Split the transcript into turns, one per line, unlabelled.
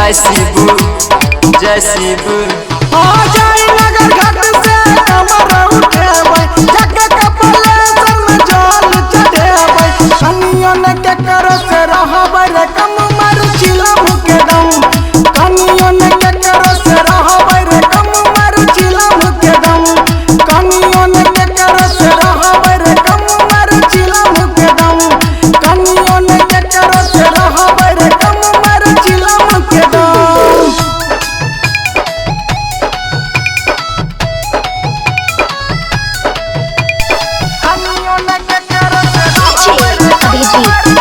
जय शिव जय शिव।
आ जाई नगर घाट से कमर उठेबै जग कपलेश्वर में जल चढ़ेबै कनियन के कर से रहबै रे कम मर चिलम के दम कनियन के कर से रहबै रे कम मर चिलम के दम कनियन के कर से रहबै रे कम मर चिलम के दम कनियन के कर से रहबै रे कम मर चिलम के दम।
अभिजीत